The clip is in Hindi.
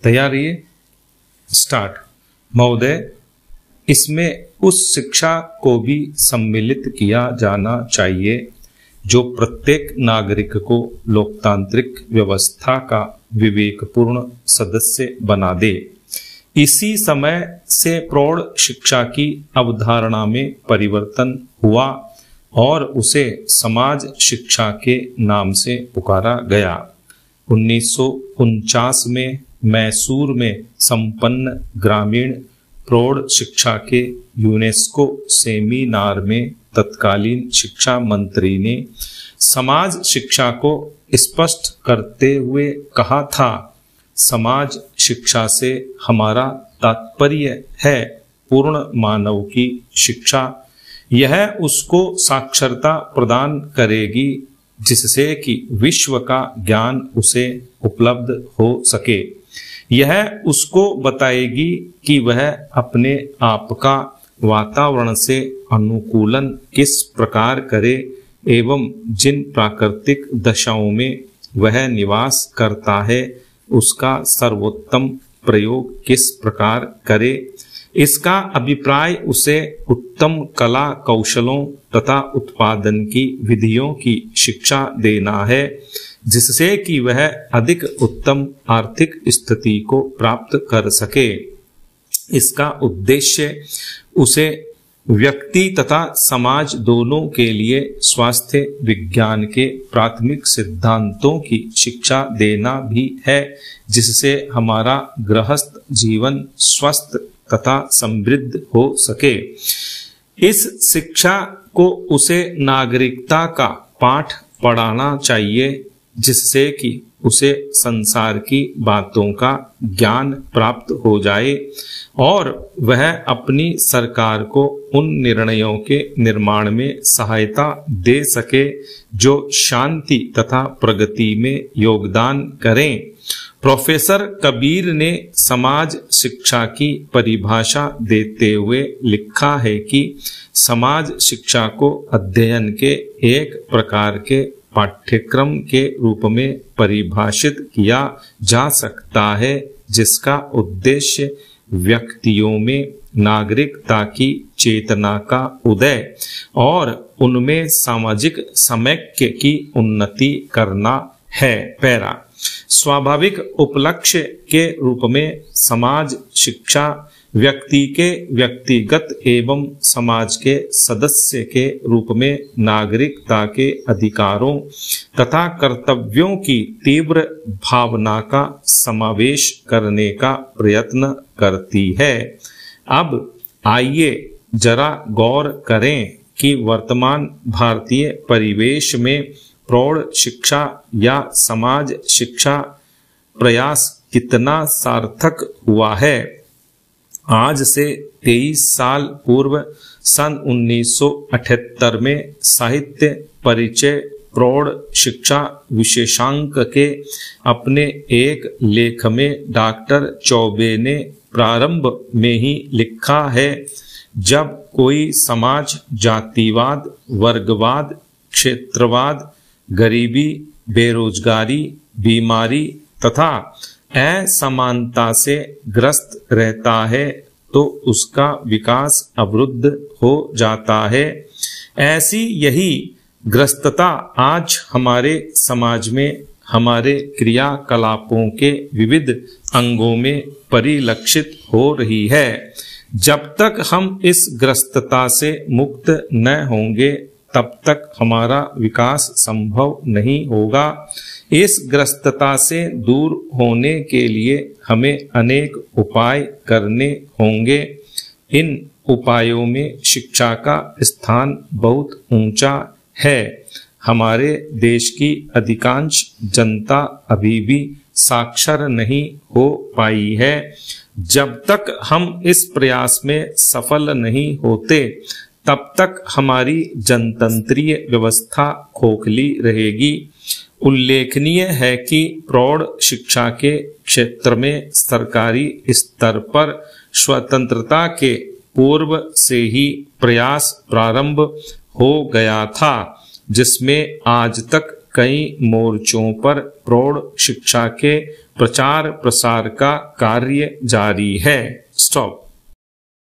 तैयार रहिए, स्टार्ट। महोदय, इसमें उस शिक्षा को भी सम्मिलित किया जाना चाहिए जो प्रत्येक नागरिक को लोकतांत्रिक व्यवस्था का विवेकपूर्ण सदस्य बना दे। इसी समय से प्रौढ़ शिक्षा की अवधारणा में परिवर्तन हुआ और उसे समाज शिक्षा के नाम से पुकारा गया। 1949 में मैसूर में संपन्न ग्रामीण प्रौढ़ शिक्षा के यूनेस्को सेमिनार में तत्कालीन शिक्षा मंत्री ने समाज शिक्षा को स्पष्ट करते हुए कहा था, समाज शिक्षा से हमारा तात्पर्य है पूर्ण मानव की शिक्षा। यह उसको साक्षरता प्रदान करेगी जिससे कि विश्व का ज्ञान उसे उपलब्ध हो सके। यह उसको बताएगी कि वह अपने आप का वातावरण से अनुकूलन किस प्रकार करे एवं जिन प्राकृतिक दशाओं में वह निवास करता है उसका सर्वोत्तम प्रयोग किस प्रकार करे। इसका अभिप्राय उसे उत्तम कला कौशलों तथा उत्पादन की विधियों की शिक्षा देना है जिससे कि वह अधिक उत्तम आर्थिक स्थिति को प्राप्त कर सके। इसका उद्देश्य उसे व्यक्ति तथा समाज दोनों के लिए स्वास्थ्य विज्ञान के प्राथमिक सिद्धांतों की शिक्षा देना भी है जिससे हमारा गृहस्थ जीवन स्वस्थ तथा समृद्ध हो सके। इस शिक्षा को उसे नागरिकता का पाठ पढ़ाना चाहिए जिससे कि उसे संसार की बातों का ज्ञान प्राप्त हो जाए और वह अपनी सरकार को उन निर्णयों के निर्माण में सहायता दे सके जो शांति तथा प्रगति में योगदान करें। प्रोफेसर कबीर ने समाज शिक्षा की परिभाषा देते हुए लिखा है कि समाज शिक्षा को अध्ययन के एक प्रकार के पाठ्यक्रम के रूप में परिभाषित किया जा सकता है जिसका उद्देश्य व्यक्तियों में नागरिकता की चेतना का उदय और उनमें सामाजिक समैक्य की उन्नति करना है। पैरा स्वाभाविक उपलक्ष्य के रूप में समाज शिक्षा व्यक्ति के व्यक्तिगत एवं समाज के सदस्य के रूप में नागरिकता के अधिकारों तथा कर्तव्यों की तीव्र भावना का समावेश करने का प्रयत्न करती है। अब आइए जरा गौर करें कि वर्तमान भारतीय परिवेश में प्रौढ़ शिक्षा या समाज शिक्षा प्रयास कितना सार्थक हुआ है। आज से 23 साल पूर्व सन 1978 में साहित्य परिचय प्रौढ़ शिक्षा विशेषांक के अपने एक लेख में डॉक्टर चौबे ने प्रारंभ में ही लिखा है, जब कोई समाज जातिवाद, वर्गवाद, क्षेत्रवाद, गरीबी, बेरोजगारी, बीमारी तथा असमानता से ग्रस्त रहता है तो उसका विकास अवरुद्ध हो जाता है। ऐसी यही ग्रस्तता आज हमारे समाज में हमारे क्रियाकलापों के विविध अंगों में परिलक्षित हो रही है। जब तक हम इस ग्रस्तता से मुक्त न होंगे तब तक हमारा विकास संभव नहीं होगा। इस ग्रस्तता से दूर होने के लिए हमें अनेक उपाय करने होंगे। इन उपायों में शिक्षा का स्थान बहुत ऊंचा है। हमारे देश की अधिकांश जनता अभी भी साक्षर नहीं हो पाई है। जब तक हम इस प्रयास में सफल नहीं होते तब तक हमारी जनतंत्रीय व्यवस्था खोखली रहेगी। उल्लेखनीय है कि प्रौढ़ शिक्षा के क्षेत्र में सरकारी स्तर पर स्वतंत्रता के पूर्व से ही प्रयास प्रारंभ हो गया था, जिसमें आज तक कई मोर्चों पर प्रौढ़ शिक्षा के प्रचार प्रसार का कार्य जारी है। स्टॉप।